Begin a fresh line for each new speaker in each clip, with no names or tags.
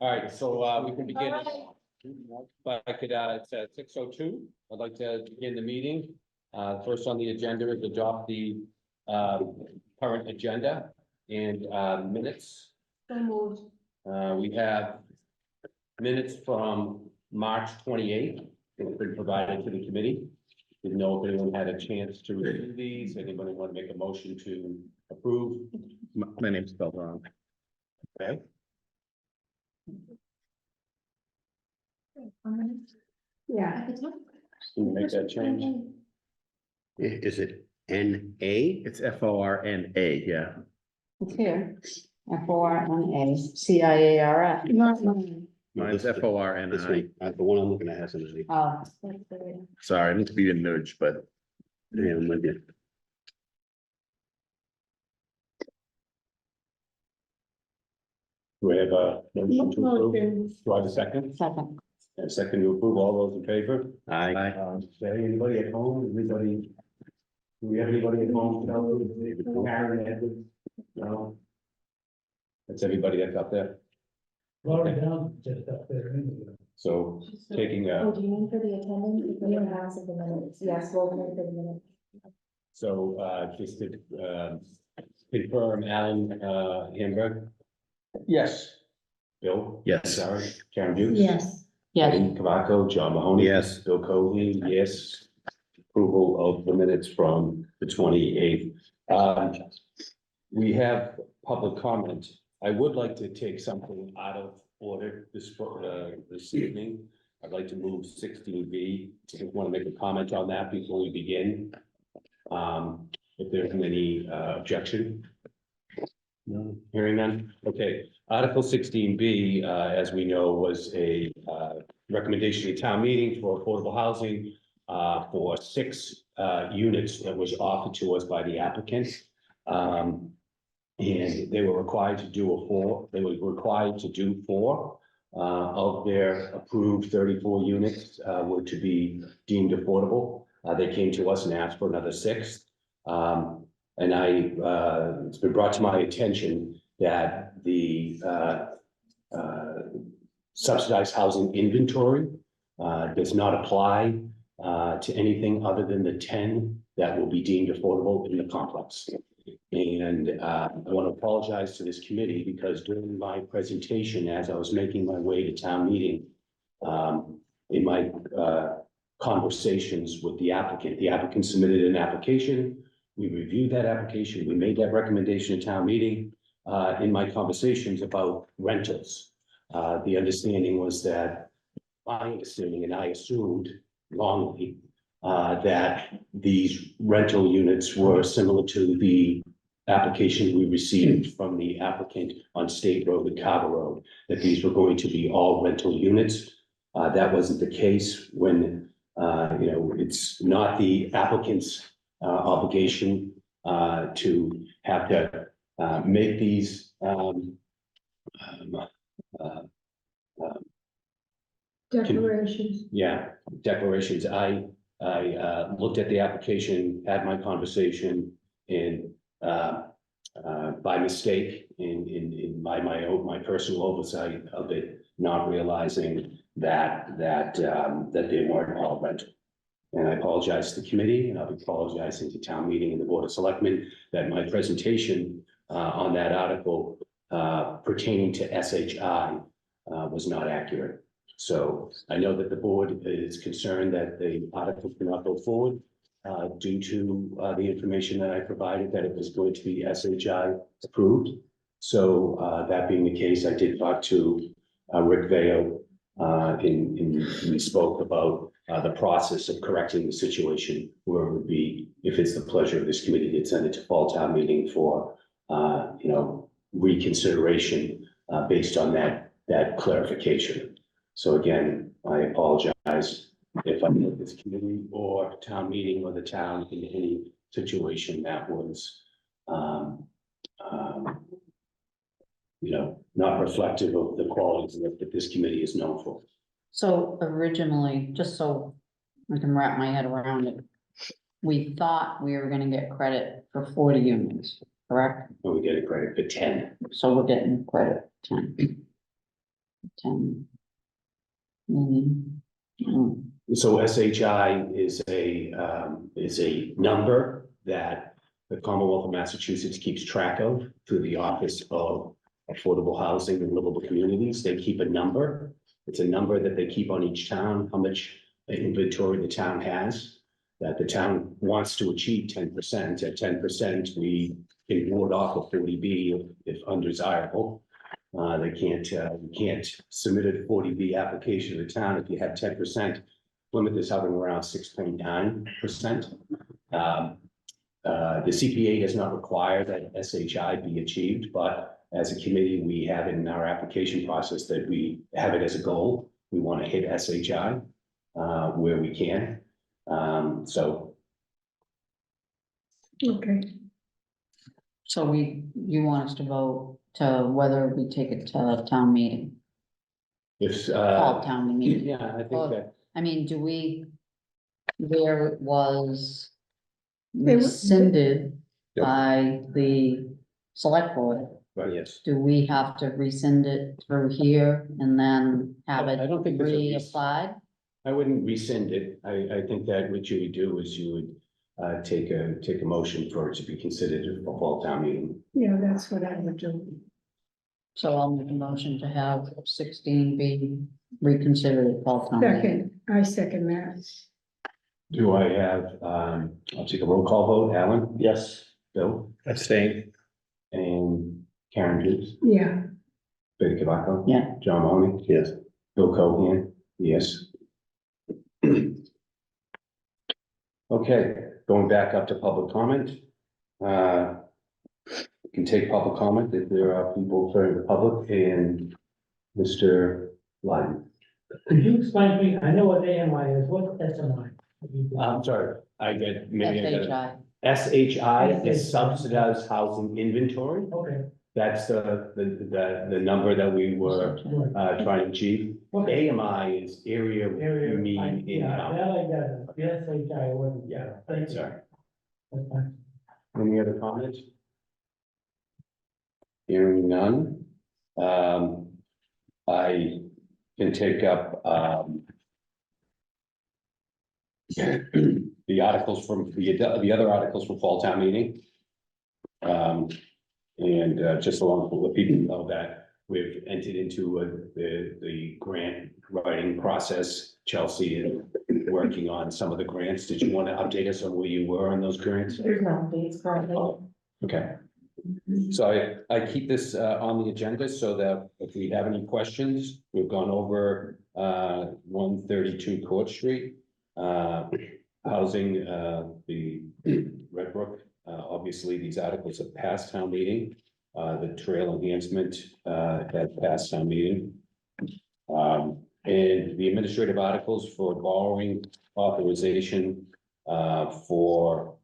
All right, so we can begin. But I could, it's at 6:02. I'd like to begin the meeting. First on the agenda is adopt the current agenda and minutes.
So moved.
We have minutes from March 28th. It's been provided to the committee. Didn't know if anyone had a chance to review these. Anybody want to make a motion to approve?
My name's spelled wrong.
Okay.
Yeah. At the top.
Can you make that change?
Is it N-A? It's F-O-R-N-A, yeah.
It's here. F-O-R-N-A-C-I-A-R-F.
Mine's F-O-R-N-I.
The one I'm looking at has an A.
Oh,
Sorry, I need to be a nudge, but
Yeah, I'm with you.
Do we have a motion to approve?
Motion.
Do I have a second?
second.
And second to approve, all those in favor?
Aye.
Anybody at home, anybody? Do we have anybody at home? No? Karen, Edward? No? That's everybody that's up there.
Laura down, just up there anyway.
So taking
Oh, do you mean for the attendance? If we don't have the minutes, yes, we'll make the minutes.
so just to confirm, Alan Hamburg,
Yes.
Bill?
Yes.
Sorry, Karen Hughes?
Yes. Yes.
Eddie Cavaco, John Mahoney?
Yes.
Bill Cogley, yes. Approval of the minutes from the 28th. We have public comment. I would like to take something out of order this evening. I'd like to move 16B. I want to make a comment on that before we begin. If there's any objection. No, hearing none. Okay, Article 16B, as we know, was a recommendation of town meeting for affordable housing for 6 units that was offered to us by the applicant. And they were required to do they were required to do 4 of their approved 34 units were to be deemed affordable. They came to us and asked for another 6. And it's been brought to my attention that the subsidized housing inventory does not apply to anything other than the 10 that will be deemed affordable in the complex. And I want to apologize to this committee because during my presentation, as I was making my way to town meeting, in my conversations with the applicant submitted an application. We reviewed that application. We made that recommendation at town meeting. In my conversations about rentals, the understanding was that my understanding, and I assumed wrongly, that these rental units were similar to the application we received from the applicant on State Road and Carver Road, that these were going to be all rental units. That wasn't the case when, it's not the applicant's obligation to have to make these
Declarations.
declarations. I looked at the application, had my conversation, and by mistake, in my personal oversight of it, not realizing that they weren't all rental. And I apologize to the committee, and I'll be apologizing to town meeting and the Board of Selectmen that my presentation on that article pertaining to SHI was not accurate. So I know that the board is concerned that the article cannot go forward due to the information that I provided, that it was going to be SHI approved. So that being the case, I did talk to Rick Vale, and we spoke about the process of correcting the situation, where it would be, if it's the pleasure of this committee, to send it to fall town meeting for reconsideration based on that clarification. So again, I apologize if I put this committee or town meeting or the town in any situation that was not reflective of the qualities that this committee is known for.
So originally, just so I can wrap my head around it, we thought we were gonna get credit for 40 units, correct?
And we get a credit for 10.
So we're getting credit 10. 10 million. Oh,
So SHI is a number that the Commonwealth of Massachusetts keeps track of through the Office of Affordable Housing and Livable Communities. They keep a number. It's a number that they keep on each town, how much inventory the town has, that the town wants to achieve 10%. At 10%, we can ward off a 40B if undesirable. They can't, you can't submit a 40B application to the town if you have 10%. Plymouth is hovering around 6.9%. The CPA does not require that SHI be achieved, but as a committee, we have in our application process that we have it as a goal. We want to hit SHI where we can. So
Okay.
So you want us to vote to whether we take it to town meeting,
if,
fall town meeting?
yeah, I think
Well,
that,
I mean, there it was
It was-
rescinded
Yep.
by the select board.
but yes.
Do we have to rescind it through here and then have it
I don't think there's a
reapplied?
I wouldn't rescind it. I think that what you would do is you would take a motion for it to be considered a fall town meeting.
Yeah, that's what I would do.
So I'll make a motion to have 16 be reconsidered at fall town meeting.
Second, I second that.
Do I have, I'll take a roll call vote. Alan?
Yes.
Bill?
Abstain.
And Karen Hughes?
Yeah,
Betty Kabako?
Yeah.
John Mahoney?
Yes.
Bill Cohen? Yes. Okay, going back up to public comment. We can take public comment if there are people from the public and Mr. Lyden.
Could you explain to me, I know what AMI is, what's SMI?
I'm sorry, maybe I got
SHI.
SHI is subsidized housing inventory.
Okay,
That's the number that we were trying to achieve.
okay.
AMI is area
Area,
mean
yeah,
income.
that I got it, the SHI wasn't, yeah, thank you.
Sorry.
That's fine.
Any other comments? Hearing none. I can take up, the articles from, the other articles from fall town meeting. And just along with people know that we've entered into the grant writing process. Chelsea is working on some of the grants. Did you want to update us on where you were on those grants?
there's no dates currently.
Okay. So I keep this on the agenda so that if we have any questions, we've gone over 132 Court Street. Housing, the Red Brook, obviously these articles have passed town meeting. The trail enhancement has passed town meeting. And the administrative articles for borrowing authorization for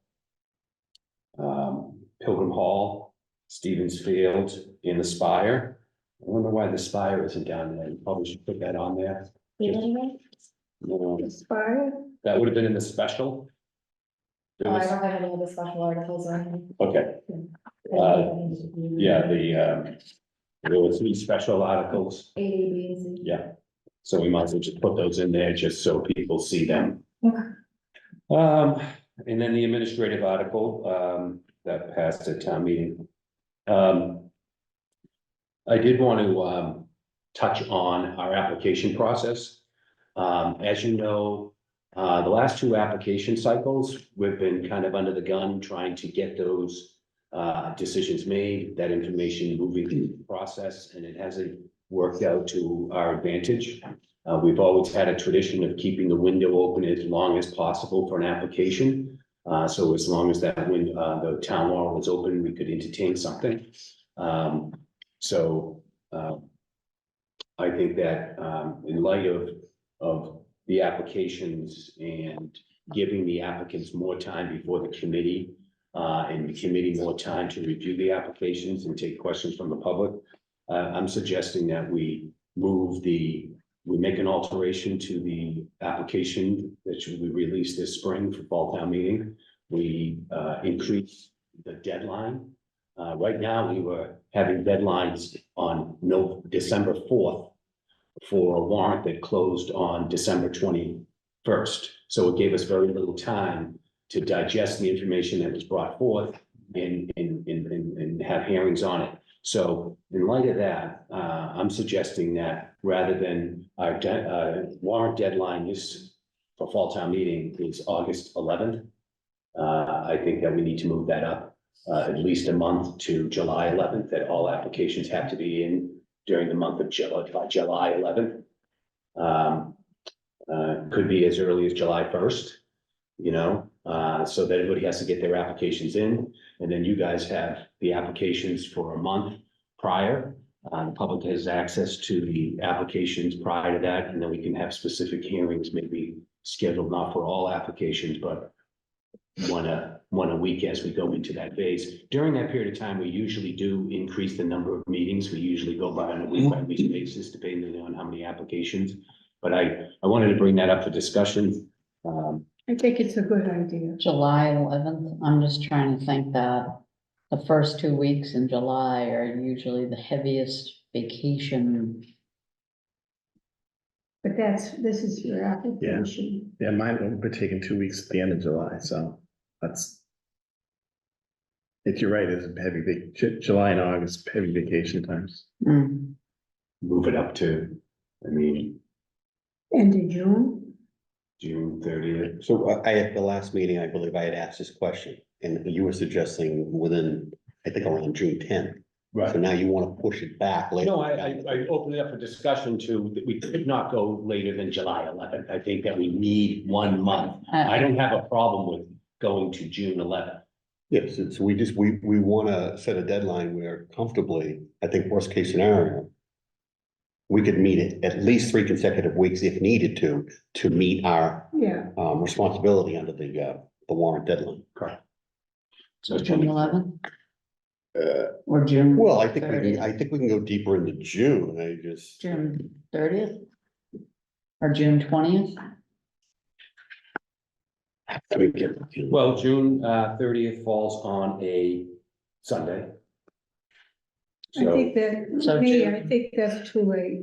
Pilgrim Hall, Stevens Field, and the Spire. I wonder why the Spire isn't down there. You probably should put that on there. No,
Expire?
that would have been in the special. There
Oh, I
was-
don't have any of the special articles or anything.
Okay, yeah, there were 3 special articles,
A, B, and C.
yeah. So we might as well just put those in there just so people see them.
Okay.
And then the administrative article, that passed at town meeting. I did want to, touch on our application process. As you know, the last 2 application cycles, we've been kind of under the gun trying to get those decisions made, that information moving through the process, and it hasn't worked out to our advantage. We've always had a tradition of keeping the window open as long as possible for an application. So as long as that when the town hall was open, we could entertain something. I think that in light of the applications and giving the applicants more time before the committee, and the committee more time to review the applications and take questions from the public, I'm suggesting that we make an alteration to the application that should be released this spring for fall town meeting. We increase the deadline. Right now, we were having deadlines on December 4th for a warrant that closed on December 21st. So it gave us very little time to digest the information that was brought forth and have hearings on it. So in light of that, I'm suggesting that rather than our warrant deadline is for fall town meeting is August 11th. I think that we need to move that up at least a month to July 11th, that all applications have to be in during the month of July 11th. Could be as early as July 1st, so that everybody has to get their applications in. And then you guys have the applications for a month prior. The public has access to the applications prior to that, and then we can have specific hearings, maybe scheduled not for all applications, but one a week as we go into that phase. During that period of time, we usually do increase the number of meetings. We usually go on a week basis, depending on how many applications. But I wanted to bring that up for discussion.
I think it's a good idea.
July 11th, I'm just trying to think that the first 2 weeks in July are usually the heaviest vacation.
But this is your application.
Yeah, mine will be taking 2 weeks at the end of July, so that's. If you're right, it's a heavy July and August, heavy vacation times.
Mm.
Move it up to,
End of June?
June 30th.
So I at the last meeting, I believe I had asked this question, and you were suggesting within, I think around June 10th. So now you want to push it back later.
No, I opened it up for discussion to, that we could not go later than July 11th. I think that we need 1 month. I don't have a problem with going to June 11th.
Yes, so we want to set a deadline where comfortably, I think worst case scenario, we could meet it at least 3 consecutive weeks if needed to meet our
Yeah,
responsibility under the warrant deadline.
Correct.
So June 11th? Or June?
Well, I think
30th?
we can go deeper into June.
June 30th? Or June 20th?
Well, June 30th falls on a Sunday.
I
So,
think that,
So
me,
June-
I think that's too late.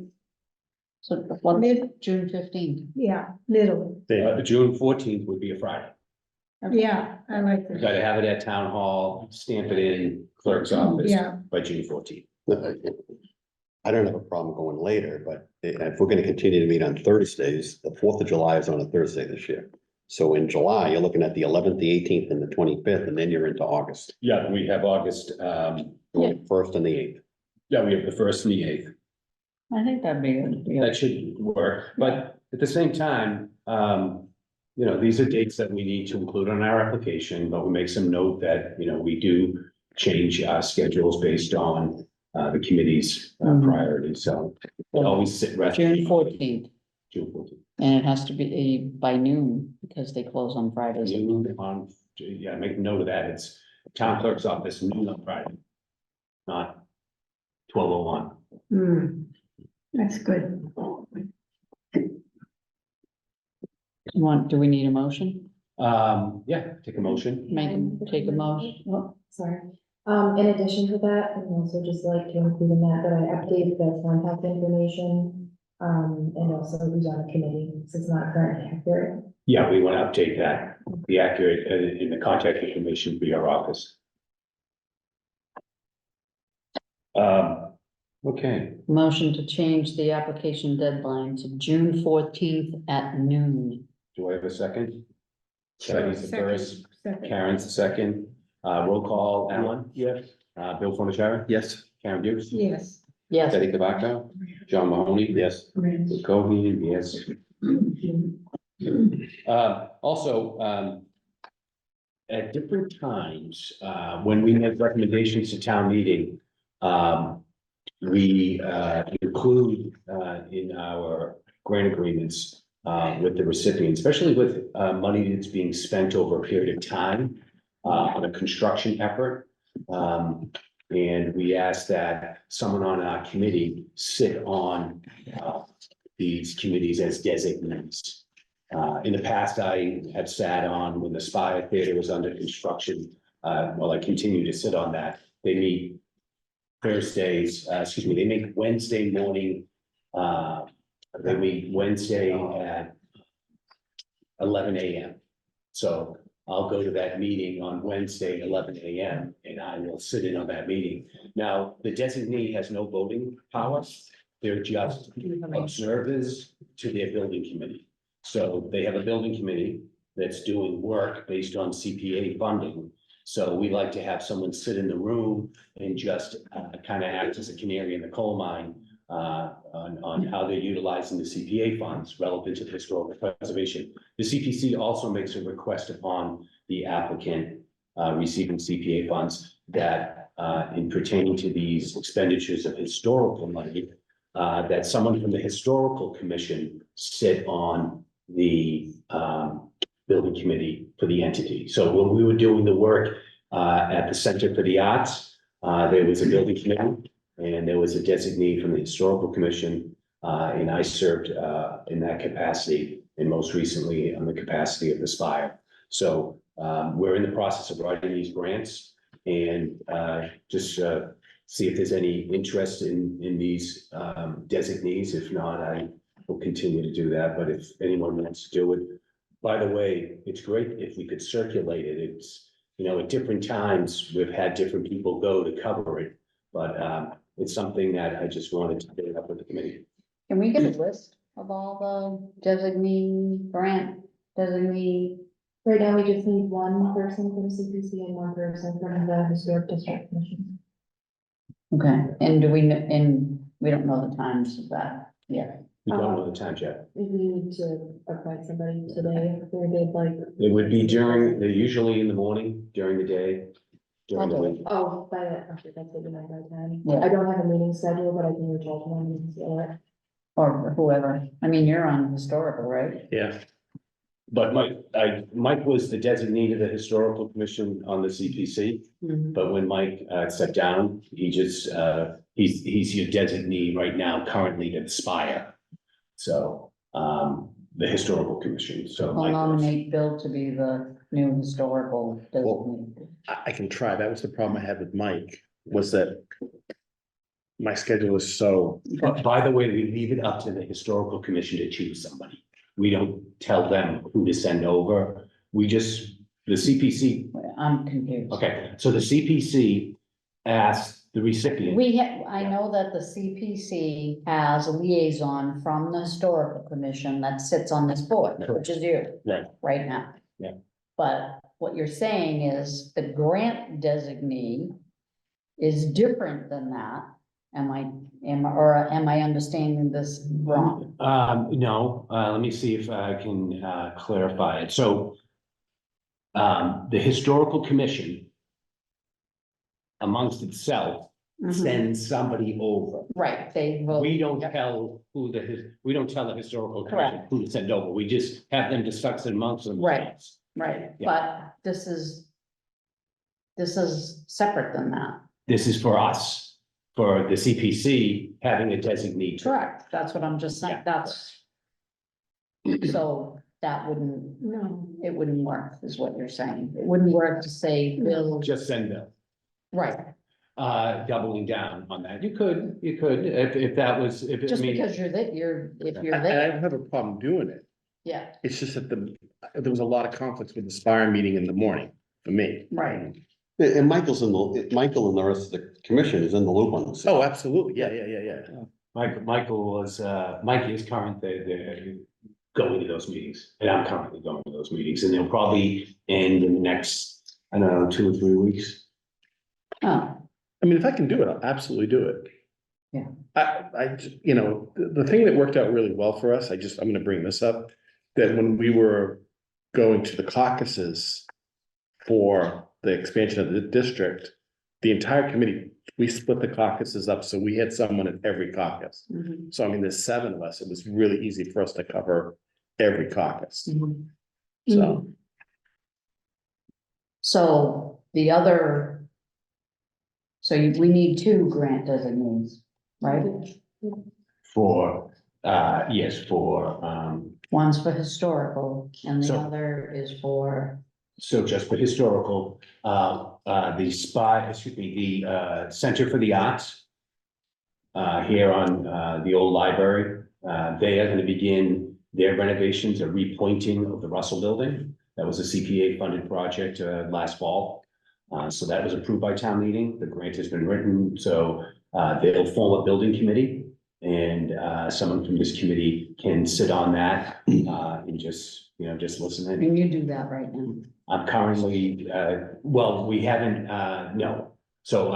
So what, June 15th?
Yeah, middle.
June 14th would be a Friday.
Yeah, I like
We
that.
gotta have it at town hall, stamp it in clerk's office
Yeah,
by June 14th.
I don't have a problem going later, but if we're gonna continue to meet on Thursdays, the 4th of July is on a Thursday this year. So in July, you're looking at the 11th, the 18th, and the 25th, and then you're into August,
Yeah, we have August,
the 1st and the 8th.
yeah, we have the 1st and the 8th.
I think that'd be good.
That should work, but at the same time, these are dates that we need to include on our application, but we make some note that, we do change our schedules based on the committee's priorities, so we always sit rest.
June 14th,
June 14th.
and it has to be by noon because they close on Fridays.
Noon on, yeah, make note of that, it's town clerk's office noon on Friday, not 12:01.
that's good.
Do we need a motion?
Yeah, take a motion.
Take a motion. Oh,
Sorry. In addition to that, I'd also just like to include in that I update the contact information, and also who's on the committee, since it's not currently accurate.
Yeah, we want to update that, the accurate, in the contact information for your office. Okay,
Motion to change the application deadline to June 14th at noon.
do I have a second? Betty's the
Second,
first,
second.
Karen's the second, roll call, Alan? Yes. Bill Fornaciari?
Yes.
Karen Hughes?
Yes.
Yes,
Betty Tabacco? John Mahoney?
Yes.
Bill Cohen, yes. Also, at different times, when we make recommendations to town meeting, we include in our grant agreements with the recipient, especially with money that's being spent over a period of time on a construction effort. And we ask that someone on our committee sit on these committees as designees. In the past, I have sat on when the Spire Theater was under construction. Well, I continue to sit on that. They meet Thursdays, they make Wednesday morning They meet Wednesday at 11 a.m. So I'll go to that meeting on Wednesday, 11 a.m., and I will sit in on that meeting. Now, the designee has no voting powers. They're just observers to their building committee. So they have a building committee that's doing work based on CPA funding. So we like to have someone sit in the room and just kind of act as a canary in the coal mine on how they're utilizing the CPA funds relevant to historical preservation. The CPC also makes a request upon the applicant receiving CPA funds that in pertaining to these expenditures of historical money, that someone from the historical commission sit on the building committee for the entity. So when we were doing the work at the Center for the Arts, there was a building committee and there was a designee from the historical commission, and I served in that capacity, and most recently on the capacity of the Spire. So we're in the process of writing these grants and just see if there's any interest in these designees. If not, I will continue to do that. But if anyone wants to do it, by the way, it's great if we could circulate it. It's, you know, at different times, we've had different people go to cover it, but it's something that I just wanted to get up with the committee.
Can we get a list of all the designee, grant designee?
Right now, we just need one person from CPC and one person from the Historic District Commission.
Okay, and we don't know the times of that yet.
We don't know the times yet.
If we need to appoint somebody today, or they'd like,
It would be they're usually in the morning, during the day, during the
Okay.
week.
oh, by the, okay, that's what you meant by time.
Yeah.
I don't have a meeting schedule, but I can reach out to them and see it.
Or whoever, I mean, you're on historical, right?
Yeah,
But Mike was the designee to the historical commission on the CPC. But when Mike stepped down, he just he's your designee right now currently to Spire. So the historical commission, so.
I'll
Mike was-
nominate Bill to be the new historical designee.
I can try. That was the problem I had with Mike, was that my schedule is so,
But by the way, we leave it up to the historical commission to choose somebody. We don't tell them who to send over. We just, the CPC,
I'm confused.
okay, so the CPC asked the recipient.
I know that the CPC has a liaison from the historical commission that sits on this board, which is you.
Right.
Right now.
Yeah.
But what you're saying is the grant designee is different than that. Am I understanding this wrong?
No, let me see if I can clarify it. So the historical commission amongst itself sends somebody over.
Right, they vote.
We don't tell we don't tell the historical commission
Correct.
who to send over. We just have them discuss it amongst themselves.
Right,
Yeah.
but this is separate than that.
This is for us, for the CPC having a designee.
Correct, that's what I'm just saying,
Yeah.
so that wouldn't,
No.
it wouldn't work, is what you're saying. It wouldn't work to say Bill,
Just send them,
right,
doubling down on that. You could, if that was, if it, I
just
mean.
because if you're
and I
there,
don't have a problem doing it.
yeah,
It's just that there was a lot of conflicts with the Spire meeting in the morning for me.
right.
And Michael and the rest of the commission is in the loop on this.
Oh, absolutely. Yeah.
Michael is current, they're going to those meetings, and I'm currently going to those meetings, and they'll probably end in the next, I don't know, 2 or 3 weeks.
Oh,
I mean, if I can do it, I'll absolutely do it.
Yeah.
The thing that worked out really well for us, I'm gonna bring this up, that when we were going to the caucuses for the expansion of the district, the entire committee, we split the caucuses up, so we had someone at every caucus.
mhm,
So I mean, there's 7 of us. It was really easy for us to cover every caucus.
mhm.
So,
So the other. We need 2 grant designees, right?
For, yes, for,
One's for historical and the
So-
other is for,
so just for historical, the Center for the Arts. Here on, the old library, They are gonna begin their renovations, a repointing of the Russell Building. That was a CPA funded project, last fall. So that was approved by town meeting. The grant has been written, so, they'll form a building committee. And, someone from this committee can sit on that, and just, just listen in.
And you do that right now.
I'm currently, well, we haven't, no. So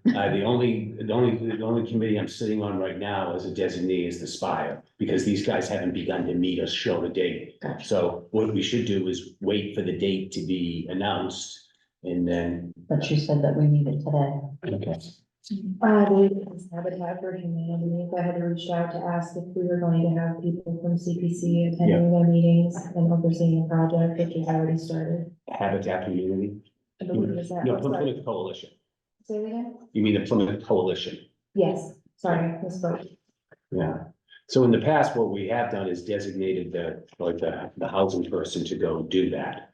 the only committee I'm sitting on right now as a designee is the Spire, because these guys haven't begun to meet or show the date.
Gotcha.
So what we should do is wait for the date to be announced and then.
But you said that we need it today.
Okay.
I believe it's Habitat for Humanity. I had reached out to ask if we were going to have people from CPC attending their meetings and overseeing the project, which has already started.
Habitat Community?
I believe it's that.
No,
Sorry.
Plymouth Coalition.
Say it again?
You mean the Plymouth Coalition?
Yes, sorry, misspoke.
Yeah, so in the past, what we have done is designated the housing person to go do that.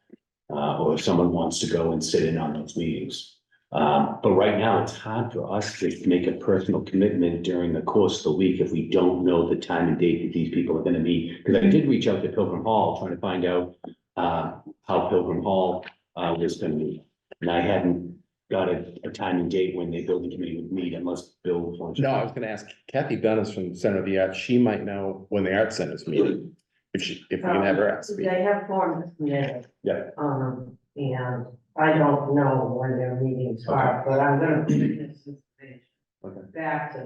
Or if someone wants to go and sit in on those meetings. But right now, it's hard for us to make a personal commitment during the course of the week if we don't know the time and date that these people are gonna meet. Because I did reach out to Pilgrim Hall, trying to find out how Pilgrim Hall was gonna meet. And I hadn't got a time and date when the building committee would meet unless Bill wants.
No, I was gonna ask Kathy Dunn is from Center of the Arts. She might know when the art center's meeting. If we can have her ask.
They have formed a committee.
Yeah.
And I don't know when their meetings are, but I'm gonna bring this information
Okay.
back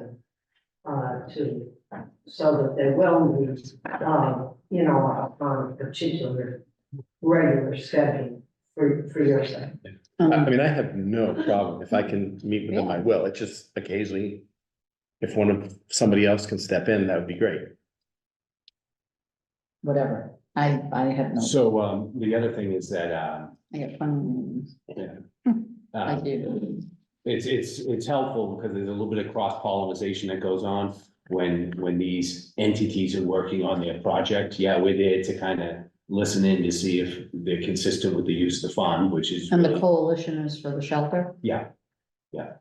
so that they will meet, on a particular regular schedule for your sake.
I mean, I have no problem. If I can meet with them, I will. It's just occasionally, if somebody else can step in, that would be great.
Whatever. I have no,
So, the other thing is that,
I got plenty of meetings. I
uh,
do.
it's helpful because there's a little bit of cross pollination that goes on when these entities are working on their project. Yeah, we're there to kind of listen in to see if they're consistent with the use of the fund, which is.
And the
really-
coalition is for the shelter?
Yeah, yeah.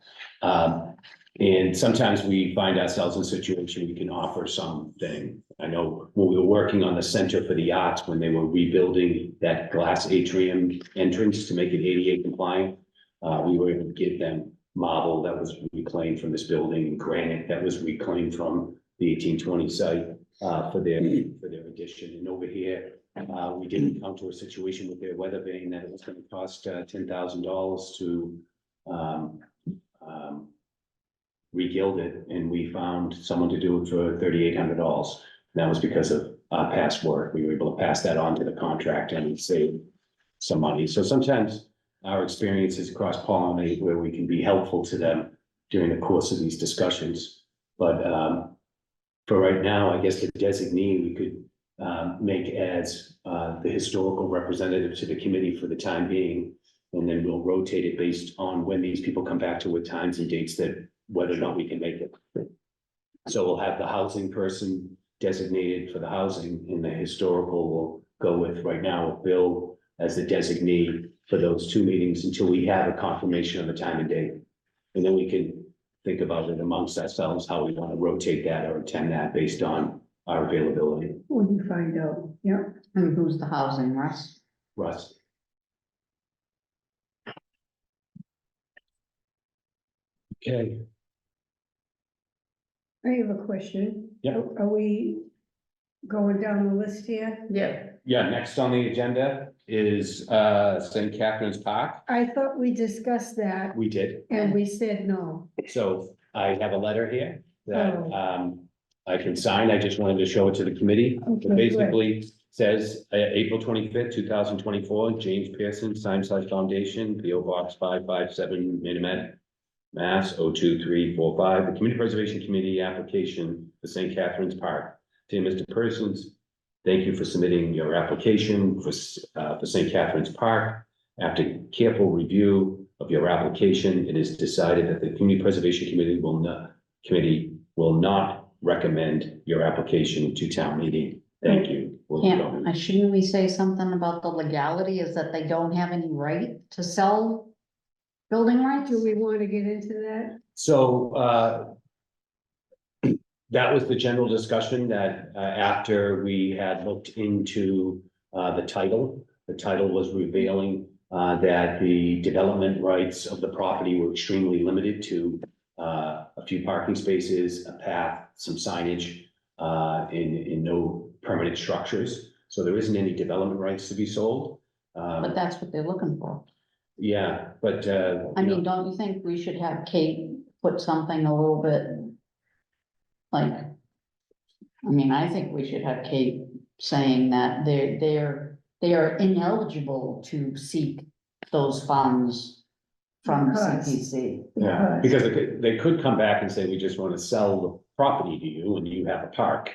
And sometimes we find ourselves in a situation we can offer something. I know when we were working on the Center for the Arts, when they were rebuilding that glass atrium entrance to make it ADA compliant, we were able to give them marble that was reclaimed from this building, and granite that was reclaimed from the 1820 site, for their addition. And over here, we did encounter a situation with their weather vane that it was gonna cost, $10,000 to, re-gild it, and we found someone to do it for $3,800. That was because of past work. We were able to pass that on to the contractor and save some money. So sometimes our experiences cross-pollinate where we can be helpful to them during the course of these discussions. But for right now, I guess the designee we could make as the historical representative to the committee for the time being. And then we'll rotate it based on when these people come back to with times and dates that whether or not we can make it. So we'll have the housing person designated for the housing, and the historical will go with right now Bill as the designee for those two meetings until we have a confirmation of the time and date. And then we can think about it amongst ourselves, how we want to rotate that or attend that based on our availability.
When you find out, yeah.
And who's the housing, Russ?
Russ? Okay.
I have a question.
Yeah.
Are we going down the list here?
Yeah.
Yeah, next on the agenda is St. Catherine's Park.
I thought we discussed that
We did.
and we said no.
So I have a letter here that
Oh.
I can sign. I just wanted to show it to the committee.
Okay,
It
good.
basically says April 25th, 2024, James Pearson, Simeside Foundation, P O Box 557, Minimet, Mass 02345. The Community Preservation Committee application for St. Catherine's Park. Dear Mr. Persons, thank you for submitting your application for St. Catherine's Park. After careful review of your application, it is decided that the Community Preservation Committee will not recommend your application to town meeting. Thank you.
Shouldn't we say something about the legality, is that they don't have any right to sell building rights?
Do we want to get into that?
So, that was the general discussion that, after we had looked into, the title was revealing, that the development rights of the property were extremely limited to, a few parking spaces, a path, some signage, in no permanent structures. So there isn't any development rights to be sold.
But that's what they're looking for.
Yeah, but,
I
you know,
mean, don't you think we should have Kate put something a little bit like, I mean, I think we should have Kate saying that they are ineligible to seek those funds from
Because-
CPC.
yeah, because they could come back and say, we just want to sell the property to you and you have a park.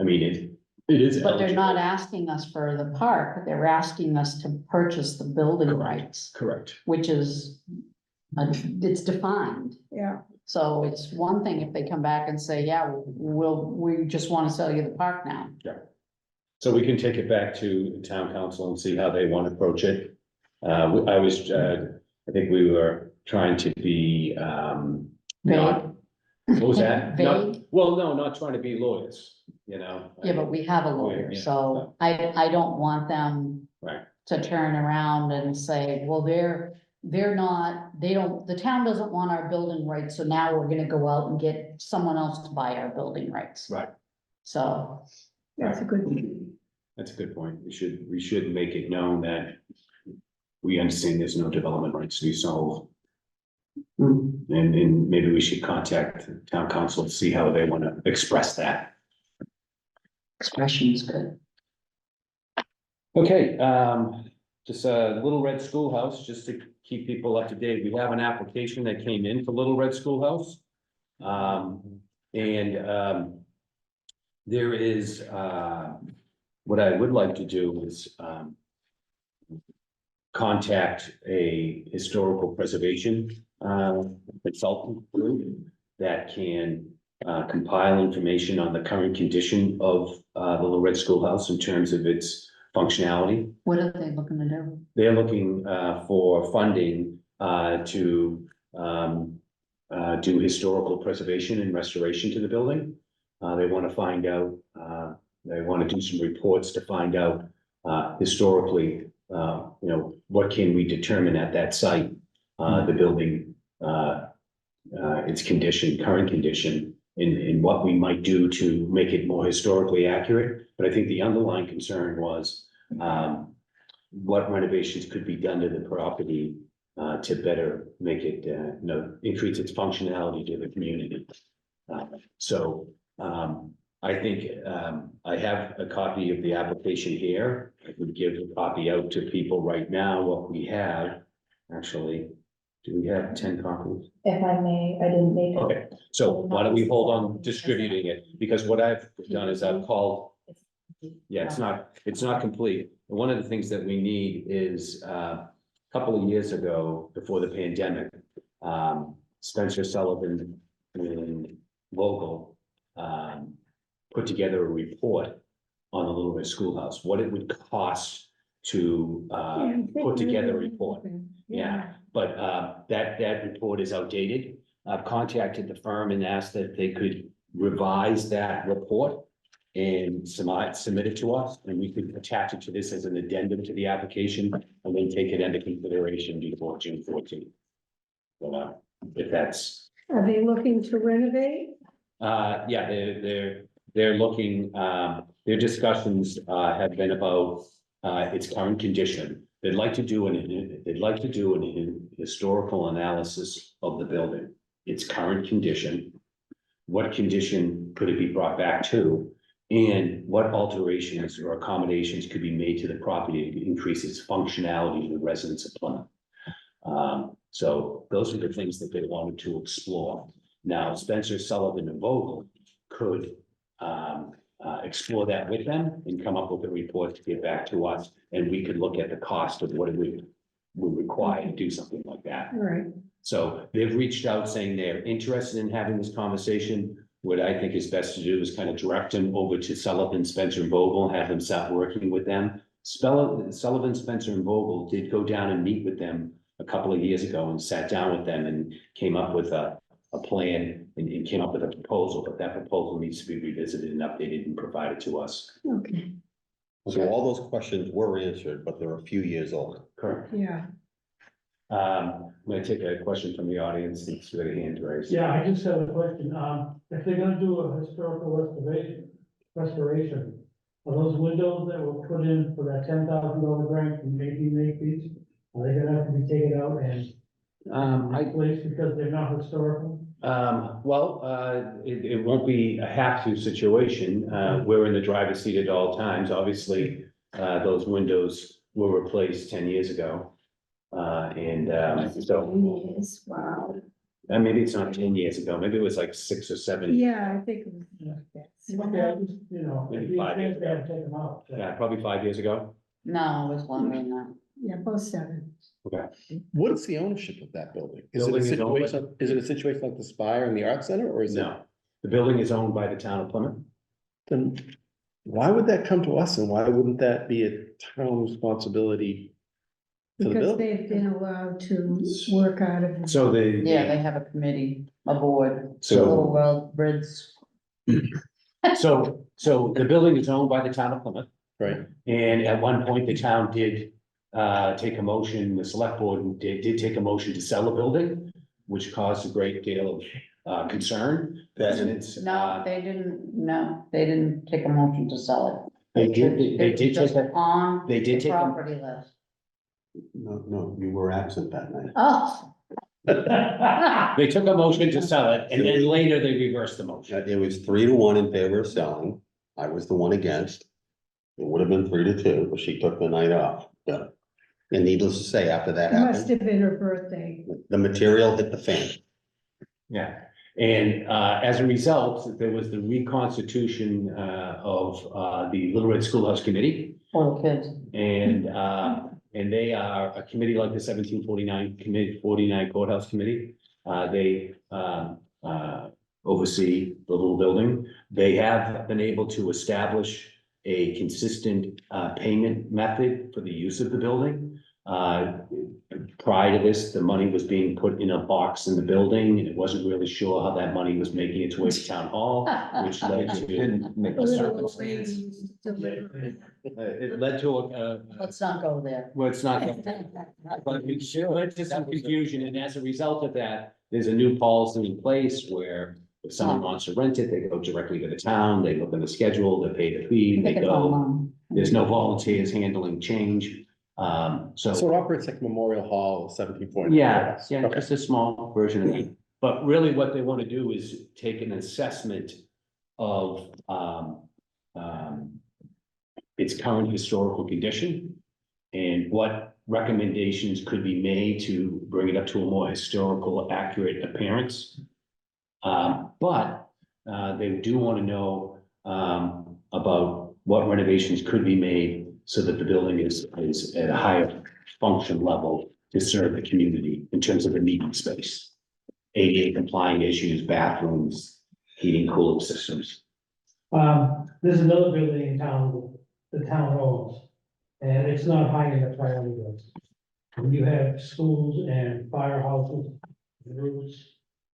I mean, it is.
But they're not
eligible.
asking us for the park, they're asking us to purchase the building rights,
Correct.
which is, it's defined.
Yeah,
So it's one thing if they come back and say, yeah, we just want to sell you the park now.
So we can take it back to town council and see how they want to approach it. I think we were trying to be, not, what was that? Not-
Vague?
Well, no, not trying to be lawyers, you know?
Yeah, but we have a lawyer,
Yeah.
so I don't want them
Right.
to turn around and say, well, they're not, the town doesn't want our building rights, so now we're gonna go out and get someone else to buy our building rights.
Right.
So,
that's a good,
That's a good point. We should make it known that we understand there's no development rights to be sold. And maybe we should contact the town council to see how they want to express that.
expression is good.
Okay, just a Little Red Schoolhouse, just to keep people up to date. We have an application that came in for Little Red Schoolhouse. There is, what I would like to do is, contact a historical preservation, consultant group that can, compile information on the current condition of, the Little Red Schoolhouse in terms of its functionality.
What are they looking to do?
They're looking, for funding, to, do historical preservation and restoration to the building. They want to find out, they want to do some reports to find out, historically, what can we determine at that site, the building, its condition, current condition, and what we might do to make it more historically accurate. But I think the underlying concern was, what renovations could be done to the property, to better make it, increase its functionality to the community. I think, I have a copy of the application here. I could give a copy out to people right now, what we have. Actually, do we have 10 copies?
If I may, I didn't make it.
Okay, so why don't we hold on distributing it, because what I've done is I've called, yeah, it's not complete. One of the things that we need is, a couple of years ago, before the pandemic, Spencer Sullivan and Vogel, put together a report on the Little Red Schoolhouse, what it would cost to, put together a report. Yeah, but that report is outdated. I've contacted the firm and asked that they could revise that report and submit it to us, and we could attach it to this as an addendum to the application and then take it into consideration before June 14th. So, if that's,
are they looking to renovate?
yeah, they're looking, their discussions have been about its current condition. They'd like to do an historical analysis of the building, its current condition. What condition could it be brought back to? And what alterations or accommodations could be made to the property to increase its functionality to the residents of Plymouth? So those are the things that they wanted to explore. Now, Spencer, Sullivan, and Vogel could explore that with them and come up with a report to get back to us, and we could look at the cost of what it would require to do something like that.
All right,
So they've reached out saying they're interested in having this conversation. What I think is best to do is kind of direct them over to Sullivan, Spencer, and Vogel, have them start working with them. Sullivan, Spencer, and Vogel did go down and meet with them a couple of years ago and sat down with them and came up with a a plan and came up with a proposal, but that proposal needs to be revisited and updated and provided to us.
Okay,
So all those questions were answered, but they're a few years old.
Correct.
yeah.
I'm gonna take a question from the audience, it's got a hand raised.
Yeah, I just have a question, if they're gonna do a historical restoration, are those windows that were put in for that $10,000 grant from 1880s, are they gonna have to be taken out and replaced because they're not historical?
It won't be a have-to situation. We're in the driver's seat at all times. Obviously, those windows were replaced 10 years ago. So,
Yes, wow.
maybe it's not 10 years ago, maybe it was like 6 or 7.
Yeah, I think it was like that.
Okay, I just, you know,
Maybe
if you
5 years
they have to take them out.
Yeah, probably 5 years ago.
No, it was longer than that.
Yeah, both 7.
What is the ownership of that building?
Building is owned by-
Is it a situation like the Spire and the Art Center, or is it?
No, the building is owned by the town of Plymouth.
Then why would that come to us, and why wouldn't that be a town responsibility? For the
Because
building?
they've been allowed to work out of.
So
Yeah, they have a committee, a board,
So-
Little World Bridge.
So the building is owned by the town of Plymouth.
Right,
And at one point, the town did take a motion, the select board did take a motion to sell the building, which caused a great deal of concern. Residents,
No, they didn't take a motion to sell it.
They did
It was
take
just
a-
on
they did
the
take a-
property list.
No, you were absent that night.
Oh,
they took a motion to sell it, and then later they reversed the motion.
It was 3-1 in favor of selling. I was the one against. It would have been 3-2, but she took the night off. Yeah. And needless to say, after that
It must
happened,
have been her birthday.
the material hit the fan.
Yeah, and as a result, there was the reconstitution of the Little Red Schoolhouse Committee.
for the kids.
And they are a committee like the 1749 committee, 49 courthouse committee. They oversee the little building. They have been able to establish a consistent payment method for the use of the building. Prior to this, the money was being put in a box in the building, and it wasn't really sure how that money was making its way to town hall, which led to.
Little old
circumstance.
ladies delivering.
It led to a,
Let's not go there.
well, it's not. But it sure led to some confusion, and as a result of that, there's a new policy in place where if someone wants to rent it, they go directly to the town, they look at the schedule, they pay the fee,
I
they
think it's all
go.
on.
There's no volunteers handling change.
so it operates like Memorial Hall, 1740.
Yeah,
Okay.
just a small version of it. But really what they want to do is take an assessment of its current historical condition and what recommendations could be made to bring it up to a more historical, accurate appearance. But they do want to know about what renovations could be made so that the building is at a higher function level to serve the community in terms of the meeting space. ADA compliant issues, bathrooms, heating, cooling systems.
There's another building in town, that the town owns, and it's not high in the priority list. When you have schools and firehouses, roofs,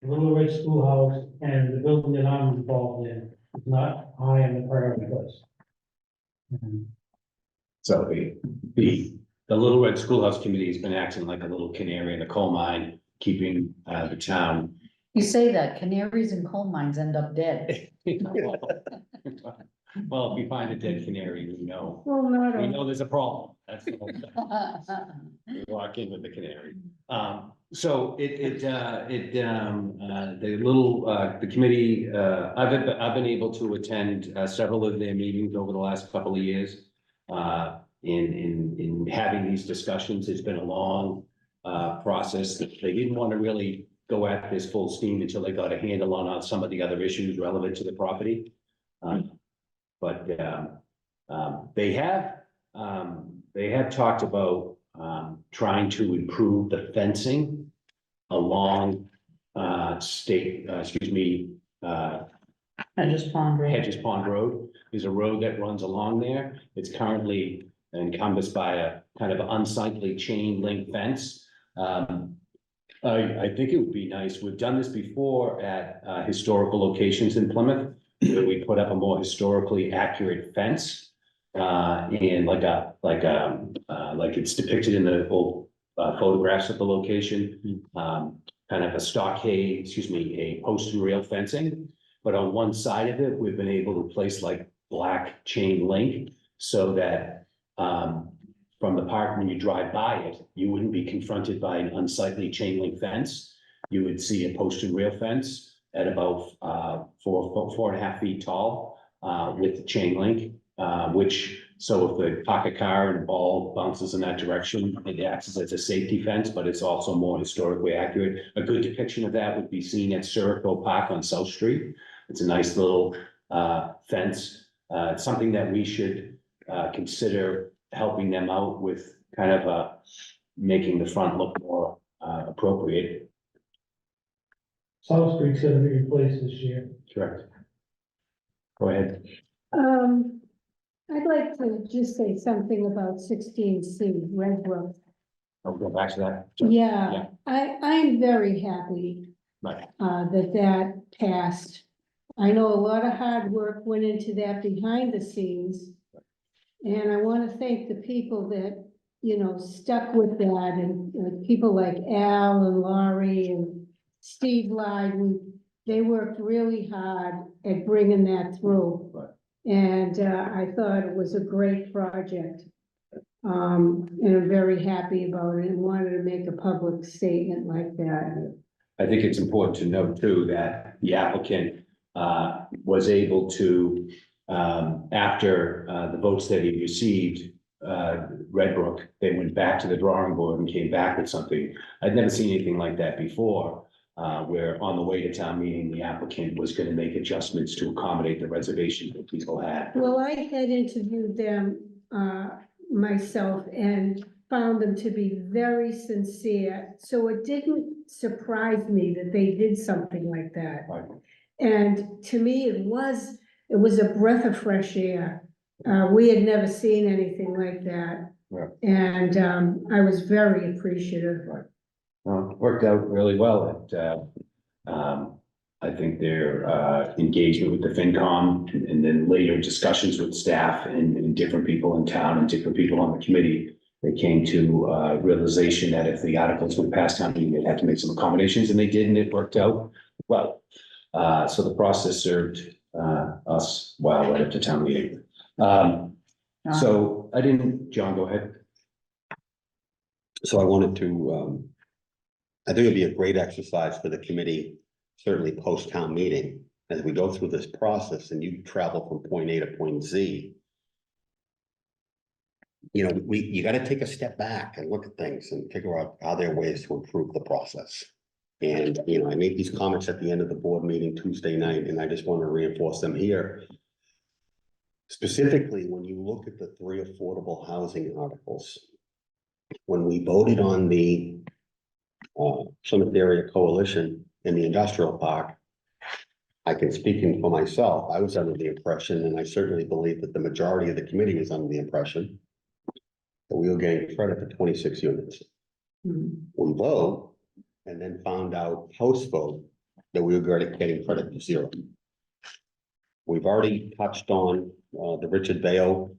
Little Red Schoolhouse, and the building that I'm involved in, is not high on the priority list.
So the Little Red Schoolhouse Committee has been acting like a little canary in the coal mine, keeping the town.
You say that, canaries and coal mines end up dead.
Well, if you find a dead canary, we know
Well, not all.
there's a problem. That's the whole thing. We walk in with the canary. So the committee, I've been able to attend several of their meetings over the last couple of years. In having these discussions, it's been a long process. They didn't want to really go at this full steam until they got a handle on some of the other issues relevant to the property. But they have talked about trying to improve the fencing along
Hedges Pond Road.
Hedges Pond Road. There's a road that runs along there. It's currently encompassed by a kind of unsightly chain link fence. I think it would be nice. We've done this before at historical locations in Plymouth, where we put up a more historically accurate fence. And like it's depicted in the old photographs of the location. Kind of a stockade, a post and rail fencing. But on one side of it, we've been able to place like black chain link so that from the park, when you drive by it, you wouldn't be confronted by an unsightly chain link fence. You would see a post and rail fence at about 4.5 feet tall with the chain link, so if the pocket car and ball bounces in that direction, it acts as a safety fence, but it's also more historically accurate. A good depiction of that would be seen at Surico Park on South Street. It's a nice little fence. It's something that we should consider helping them out with, kind of making the front look more appropriate.
South Street's gonna be replaced this year.
Correct. Go ahead.
I'd like to just say something about 16C, Red Brook.
I'll go back to that.
Yeah, I'm very happy
Right.
that passed. I know a lot of hard work went into that behind the scenes. And I want to thank the people that, stuck with that, and people like Al and Laurie and Steve Lyden. They worked really hard at bringing that through.
Right.
And I thought it was a great project. And I'm very happy about it and wanted to make a public statement like that.
I think it's important to note too, that the applicant was able to, after the votes that he received, Red Brook, they went back to the drawing board and came back with something. I'd never seen anything like that before, where on the way to town meeting, the applicant was going to make adjustments to accommodate the reservation that people had.
Well, I had interviewed them myself and found them to be very sincere. So it didn't surprise me that they did something like that.
Right.
And to me, it was a breath of fresh air. We had never seen anything like that.
Yeah.
And I was very appreciative.
It worked out really well. I think their engagement with the FinCom and then later discussions with staff and different people in town and different people on the committee, they came to realization that if the articles went past town meeting, they'd have to make some accommodations, and they did, and it worked out well. So the process served us well right up to town meeting. So John, go ahead.
So I wanted to, I think it'd be a great exercise for the committee, certainly post-town meeting, as we go through this process and you travel from point A to point Z. You gotta take a step back and look at things and figure out how there are ways to improve the process. And, I made these comments at the end of the board meeting Tuesday night, and I just want to reinforce them here. Specifically, when you look at the 3 affordable housing articles, when we voted on the Plymouth Area Coalition in the industrial park, I can speak for myself. I was under the impression, and I certainly believe that the majority of the committee was under the impression that we were getting credit for 26 units. We vote and then found out post-vote that we were getting credit for 0. We've already touched on the Richard Vail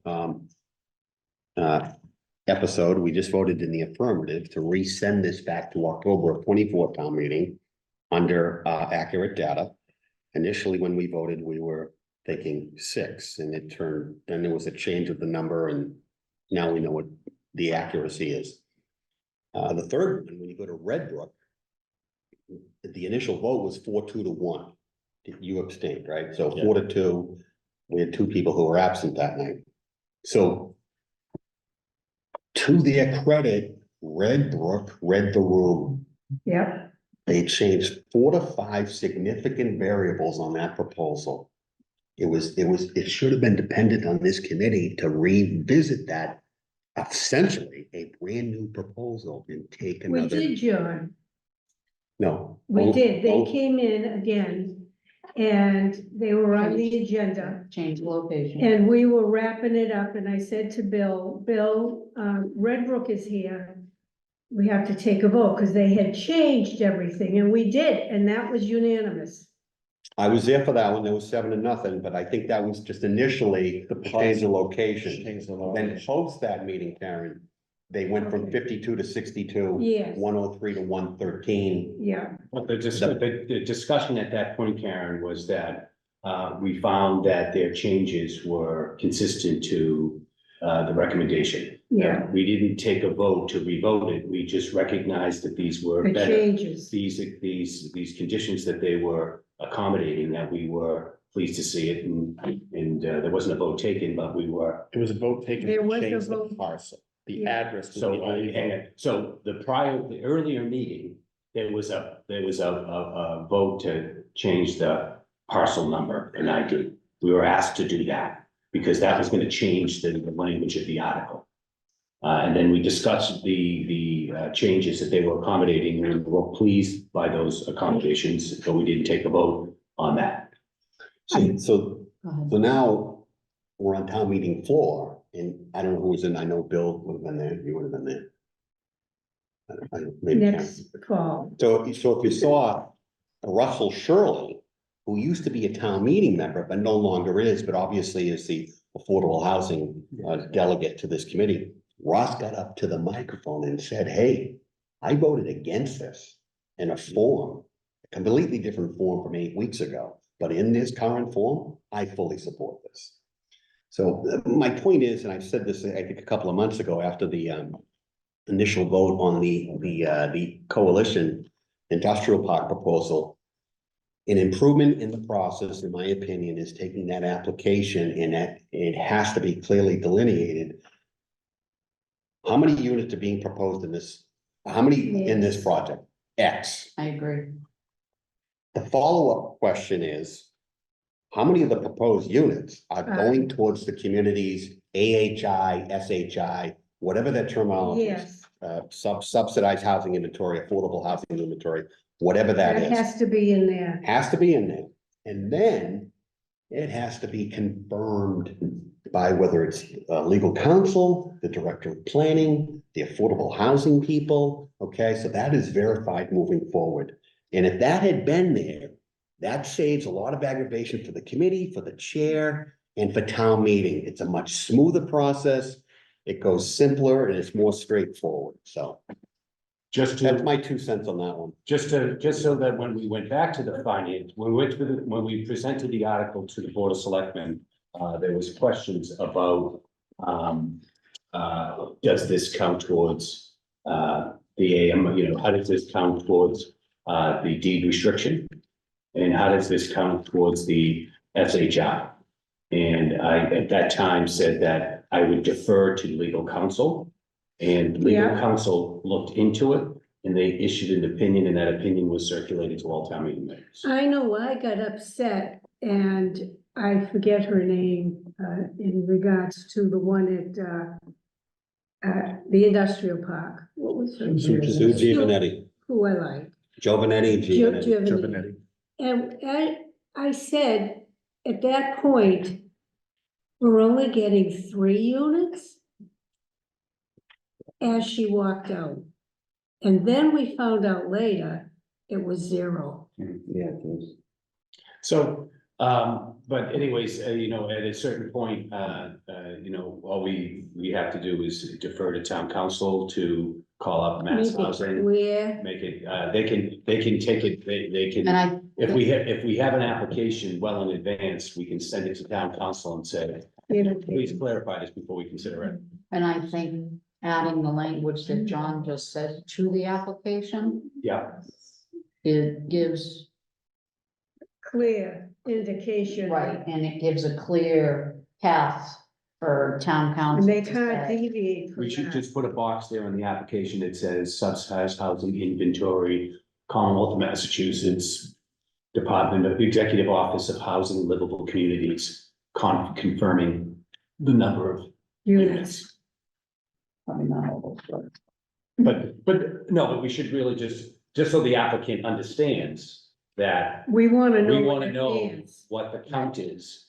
episode. We just voted in the affirmative to resend this back to October of 24 town meeting under accurate data. Initially, when we voted, we were thinking 6, and then there was a change of the number, and now we know what the accuracy is. The third one, when you go to Red Brook, the initial vote was 4-2 to 1. You abstained, right? So 4-2, we had 2 people who were absent that night. So to their credit, Red Brook read the room.
Yep.
They changed 4 to 5 significant variables on that proposal. It should have been dependent on this committee to revisit that, essentially a brand new proposal, and take
We
another.
did, John.
No.
We did. They came in again and they were on the agenda.
Change the location.
And we were wrapping it up and I said to Bill, Red Brook is here. we have to take a vote, because they had changed everything, and we did, and that was unanimous.
I was there for that one, there was 7-0, but I think that was just initially the change of location.
Change the law.
Then post that meeting, Karen, they went from
Okay.
52 to 62,
Yes,
103 to 113.
yeah,
But the discussion at that point, Karen, was that we found that their changes were consistent to the recommendation.
yeah,
We didn't take a vote to revote it. We just recognized that these were
the
better.
changes.
These conditions that they were accommodating, that we were pleased to see it, and there wasn't a vote taken, but we were.
It was a vote taken
There
to
was a
change the
vote.
parcel, the
Yeah.
address. was
So,
the only vote.
so the earlier meeting, there was a vote to change the parcel number and ID. We were asked to do that because that was gonna change the language of the article. And then we discussed the changes that they were accommodating, and we were pleased by those accommodations, but we didn't take a vote on that.
So
Go ahead.
So now we're on town meeting floor, and I don't know who was in, I know Bill would have been there, you would have been there. I don't- maybe Karen.
Next fall,
So if you saw Russell Shirley, who used to be a town meeting member, but no longer is, but obviously is the affordable housing delegate to this committee. Ross got up to the microphone and said, hey, I voted against this in a form, a completely different form from 8 weeks ago. But in this current form, I fully support this. So my point is, and I said this, I think, a couple of months ago after the initial vote on the coalition industrial park proposal. An improvement in the process, in my opinion, is taking that application and that it has to be clearly delineated. How many units are being proposed in this? How many in this
Yes.
project? X.
I agree.
The follow-up question is, how many of the proposed units are going towards the community's AHI, SHI, whatever that terminology is?
yes,
Subsidized housing inventory, affordable housing inventory, whatever that
that
is,
has to be in there.
has to be in there. And then it has to be confirmed by whether it's legal counsel, the director of planning, the affordable housing people. Okay, so that is verified moving forward. And if that had been there, that saves a lot of aggravation for the committee, for the chair, and for town meeting. It's a much smoother process. It goes simpler and it's more straightforward. So
Just
that's
to,
my 2 cents on that one.
just so that when we went back to the finance, when we presented the article to the Board of Selectmen, there was questions about, does this count towards, the AM, how does this count towards, the deed restriction? And how does this count towards the SHI? And I, at that time, said that I would defer to legal counsel. And legal
Yeah.
counsel looked into it and they issued an opinion, and that opinion was circulated to all town meeting members.
I know I got upset, and I forget her name, in regards to the one at the industrial park. What was her?
Sue
name?
Sue Giovanetti,
Who I like.
Giovanetti, Giovanetti.
Giovanni. And I said, at that point, we're only getting 3 units? As she walked out. And then we found out later, it was 0.
Yeah, it is.
So, but anyways, at a certain point, all we have to do is defer to town council to call up Mass
Make it
Housing.
clear,
Make it, they can take it, they can.
And I,
If we have an application well in advance, we can send it to town council and say, please clarify this before we consider it.
and I think adding the language that John just said to the application,
Yeah,
it gives,
clear indication.
right, and it gives a clear path for town council.
And they
to
can't
say,
deviate from
we should
that.
just put a box there on the application that says subsidized housing inventory, Commonwealth of Massachusetts, Department of Executive Office of Housing and Livable Communities, confirming the number of units.
Probably not all those words.
But we should really just so the applicant understands that
We wanna know.
we
in
want to know
advance.
what the count is.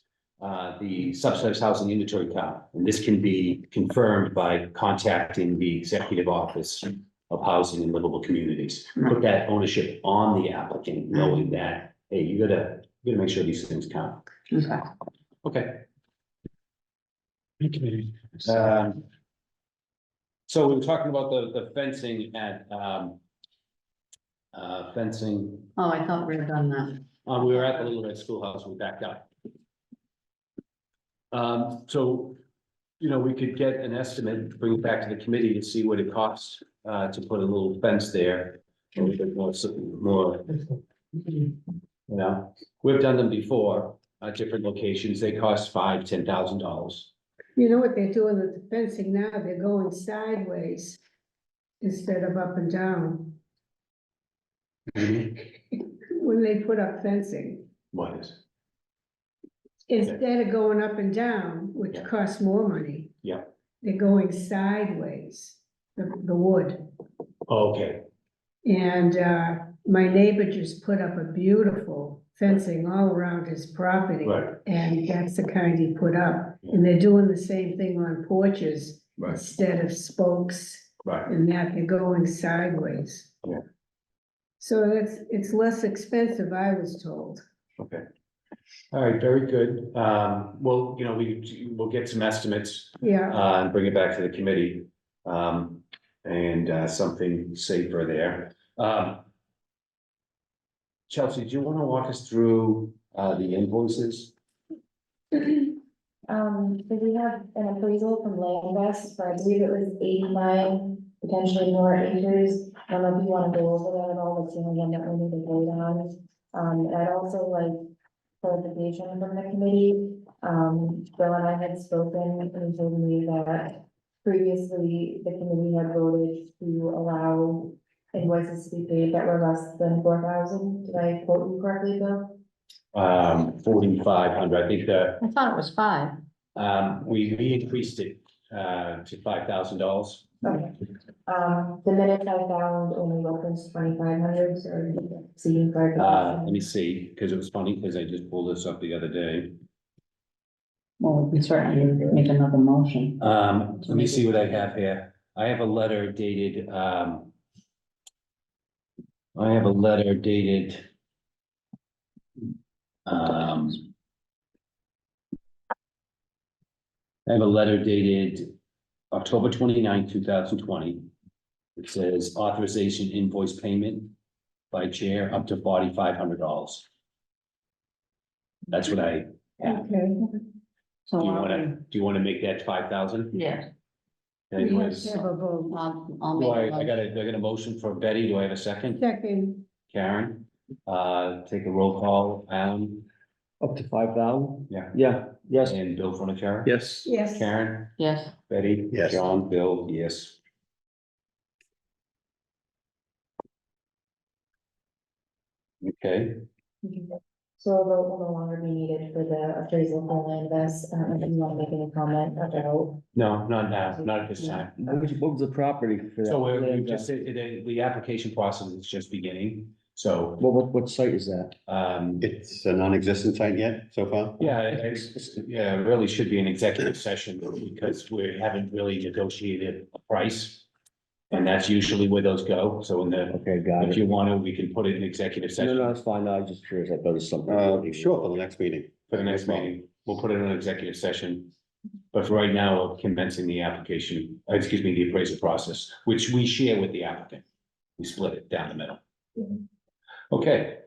The subsidized housing inventory count, and this can be confirmed by contacting the executive office of housing and livable communities. Put that ownership on the applicant, knowing that, hey, you gotta make sure these things count.
Okay.
Okay. Um, so we were talking about the fencing at, fencing,
Oh, I thought we were done that.
we were at the Little Red Schoolhouse, we backed up. So, you know, we could get an estimate, bring it back to the committee to see what it costs, to put a little fence there. A little bit more, you know, we've done them before, at different locations, they cost $5,000-10,000.
You know what they're doing with the fencing now? They're going sideways instead of up and down. When they put up fencing,
What is?
instead of going up and down, which
Yeah.
costs more money.
Yeah.
They're going sideways, the wood.
Okay,
And, my neighbor just put up a beautiful fencing all around his property.
Right.
And that's the kind he put up. And they're doing the same thing on porches.
Right.
Instead of spokes
right,
and that, they're going sideways.
Yeah.
So it's less expensive, I was told.
okay. All right, very good. Well, you know, we'll get some estimates,
Yeah,
and bring it back to the committee. And something safer there. Chelsea, do you want to walk us through, the invoices?
So we have an appraisal from Land West for, I believe it was 89, potentially more acres. I don't know if you want to go over that at all, that's the only one that we need to vote on. And I'd also like clarification from the committee. Bill and I had spoken, and he told me that previously the committee had voted to allow invoices to be paid that were less than 4,000. Did I quote you correctly, Bill?
4,500, I think
I thought it was 5.
we increased it, to $5,000.
Okay. The minutes I found only referenced 2,500, so seeking clarification.
Let me see, because it was funny, because I just pulled this up the other day.
Well, we can certainly make another motion.
Let me see what I have here. I have a letter dated, I have a letter dated. I have a letter dated October 29th, 2020. It says authorization invoice payment by chair up to $4,500. That's what I have.
okay.
So
Do you wanna make that 5,000?
yeah,
We have
Anyways,
to have a vote.
I'll
do
make.
I
a motion.
got a motion for Betty. Do I have a second?
Second,
Karen, take a roll call, Alan
Up to 5,000?
Yeah.
Yeah, yes.
and Bill Frontier.
Yes.
yes.
Karen,
Yes,
Betty.
Yes.
John, Bill, yes. Okay,
So a vote will no longer be needed for the appraisal for Land West. If you want to make any comment about.
no, not now, not at this time.
What was the property for that?
So we
land,
just, the application process is just beginning, so,
What site is that?
It's a non-existent site yet so far?
yeah, yeah, it really should be an executive session because we haven't really negotiated a price. And that's usually where those go, so in the,
Okay, got
if
it.
you want to, we can put it in executive
No,
session
that's fine. I was just curious. I thought it was something.
Sure, for the next meeting.
for the next meeting. We'll put it in an executive session. But for right now, we're commencing the application, excuse me, the appraisal process, which we share with the applicant. We split it down the middle. Okay,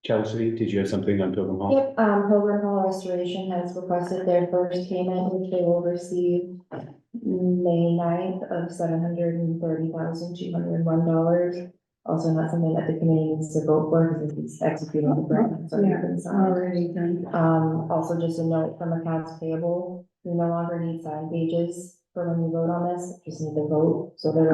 Chelsea, did you have something on Pilgrim Hall?
Yep, Pilgrim Hall Restoration has requested their first payment, which they will receive May 9th of $730,201. Also not something that the committee needs to vote for because it's executing the grant. So
Yeah,
it's signed.
already done.
Also just a note from accounts payable, we no longer need sign pages for when you vote on this, just need to vote, so they're.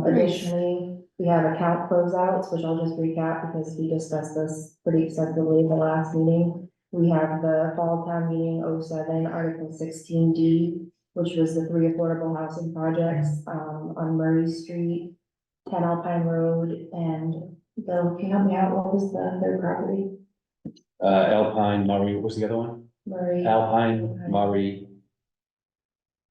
Additionally, we have account closeouts, which I'll just recap because we discussed this pretty extensively in the last meeting. We have the Fall Town Meeting 07, Article 16D, which was the 3 affordable housing projects, on Murray Street, 10 Alpine Road, and Bill, can you help me out, what was the third property?
Alpine, Murray, what was the other one?
Murray.
Alpine, Murray.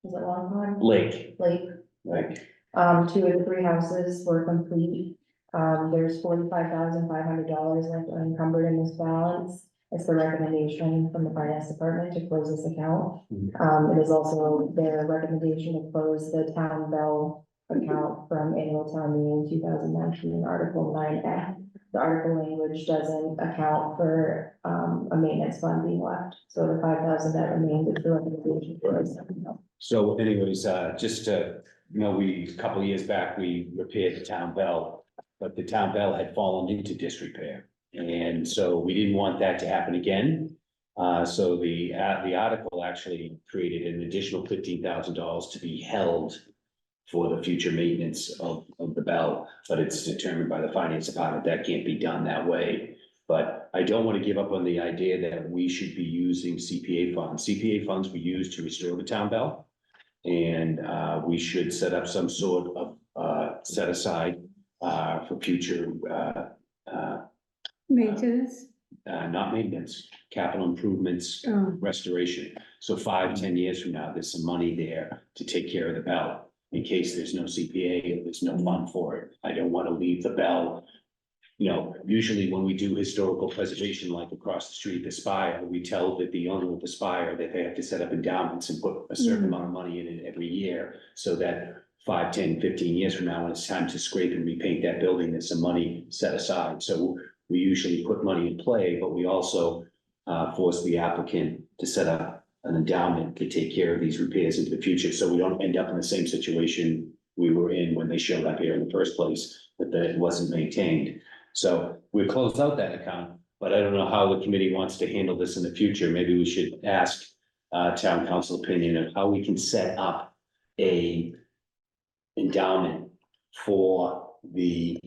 is it Long Pond?
Lake,
Lake.
like,
2 of the 3 houses were complete. There's $45,500 left unencumbered in this balance. It's the recommendation from the finance department to close this account. It is also their recommendation to close the town bell account from annual town meeting 2019, Article 9F. The article language doesn't account for, a maintenance fund being left, so the 5,000 that remains is the recommendation for us.
so anyways, just to, a couple of years back, we repaired the town bell, but the town bell had fallen into disrepair. And so we didn't want that to happen again. So the article actually created an additional $15,000 to be held for the future maintenance of the bell, but it's determined by the finance department that can't be done that way. But I don't want to give up on the idea that we should be using CPA funds. CPA funds we use to restore the town bell. And we should set up some sort of set aside for future
Maintenance.
not maintenance, capital improvements,
Oh.
restoration. So 5, 10 years from now, there's some money there to take care of the bell. In case there's no CPA, there's no fund for it. I don't want to leave the bell. Usually when we do historical preservation, like across the street, the Spire, we tell that the owner of the Spire that they have to set up endowments and put a certain amount of money in it every year. So that 5, 10, 15 years from now, when it's time to scrape and repaint that building, there's some money set aside. So we usually put money in play, but we also force the applicant to set up an endowment to take care of these repairs into the future, so we don't end up in the same situation we were in when they showed up here in the first place, that it wasn't maintained. So we closed out that account, but I don't know how the committee wants to handle this in the future. Maybe we should ask town council opinion of how we can set up a endowment for the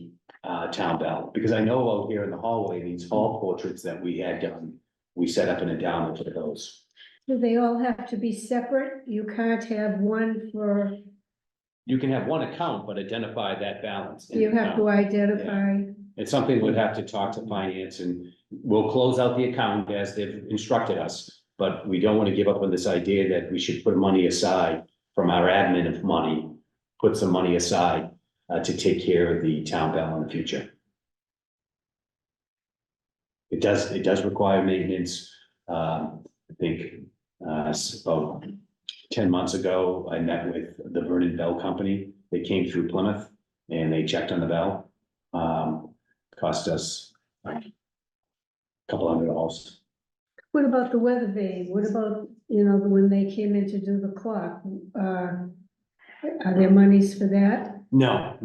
town bell, because I know out here in the hallway, these hall portraits that we had done, we set up an endowment for those.
Do they all have to be separate? You can't have one for,
You can have one account, but identify that balance. in
you
the
have to
account.
identify.
It's something we'd have to talk to finance, and we'll close out the account as they've instructed us. But we don't want to give up on this idea that we should put money aside from our admin of money, put some money aside to take care of the town bell in the future. It does require maintenance. I think about 10 months ago, I met with the Vernon Bell Company. They came through Plymouth and they checked on the bell. Cost us like a couple $100.
What about the weather vane? What about, when they came in to do the clock? Are there monies for that?
No,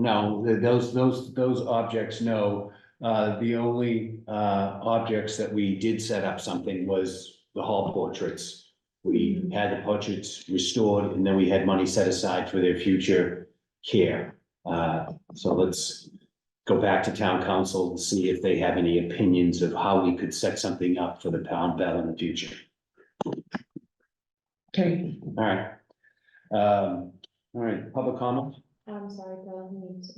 those objects, no. The only objects that we did set up something was the hall portraits. We had the portraits restored, and then we had money set aside for their future care. So let's go back to town council and see if they have any opinions of how we could set something up for the town bell in the future.
Okay.
All right, public comment?
I'm sorry, Bill,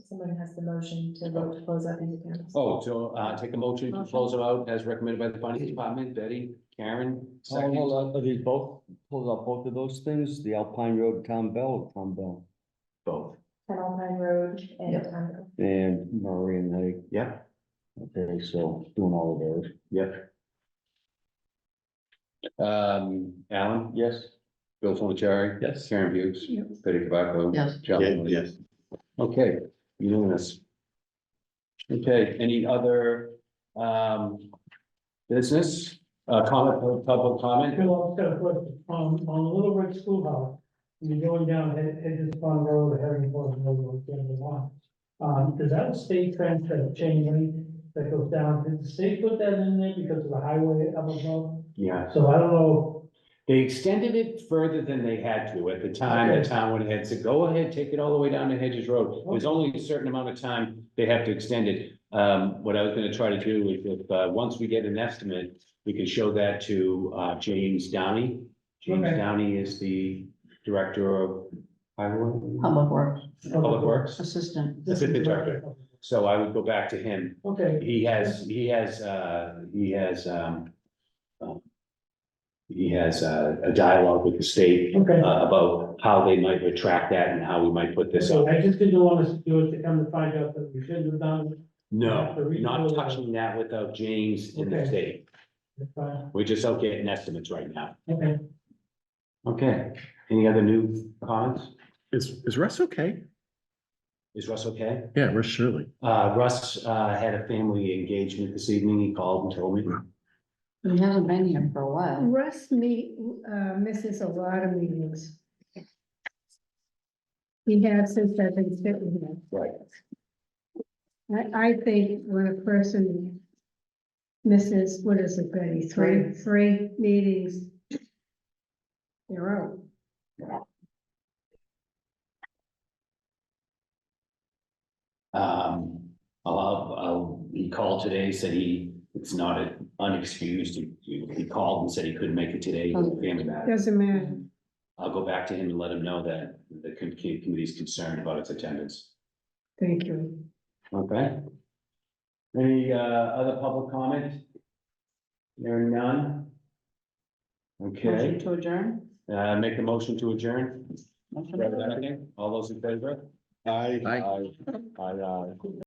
someone has the motion to vote to close out these accounts.
Oh, to take a motion to close them out as recommended by the finance department. Betty, Karen, second.
Hold on, are these both, hold up, both of those things, the Alpine Road Town Bell or Town Bell?
Both.
Alpine Road and
Yep.
Town Road.
And Marine Lake,
Yep,
okay, so doing all of those.
yep. Alan?
Yes.
Bill Fonachari?
Yes.
Karen Hughes?
Yep.
Betty Kabako?
Yes.
John?
Yeah,
Monahan?
yes.
Okay, unanimous. Okay, any other, business, public comment?
Bill, I've got a question. On the Little Red Schoolhouse, you're going down Hedges Pond Road, or Herrington Road, whichever one. Is that a state trench that chain link that goes down? Did the state put that in there because of the highway up above?
Yeah,
So I don't know.
they extended it further than they had to. At the time, the town went ahead and said, go ahead, take it all the way down to Hedges Road. There's only a certain amount of time they have to extend it. What I was gonna try to do is if, once we get an estimate, we can show that to, James Downey. James
Okay.
Downey is the director of highway,
Public Works
Public Works.
Assistant.
Assistant director. So I would go back to him.
Okay.
He has he has a dialogue with the state
Okay.
about how they might retract that and how we might put this
So
up.
I just didn't want us to do it to come to find out that we shouldn't have done.
No, not touching that without James and the
Okay.
state.
That's fine.
We're just out getting estimates right now.
Okay.
Okay, any other new comments?
Is Russ okay?
Is Russ okay?
Yeah, Russ Shirley.
Russ had a family engagement this evening. He called and told me.
He hasn't been here for a while.
Russ misses a lot of meetings. He has since I've been sitting here.
Right.
I think when a person misses, what is it, Betty, three meetings, they're out.
He called today, said it's not unexcused. He called and said he couldn't make it today, he had a family matter.
Doesn't matter.
I'll go back to him and let him know that the committee is concerned about its attendance.
Thank you.
Okay. Any other public comment? There are none.
Motion
Okay,
to adjourn?
make the motion to adjourn.
Motion to adjourn.
All those in favor?
Aye.
Aye.
Aye.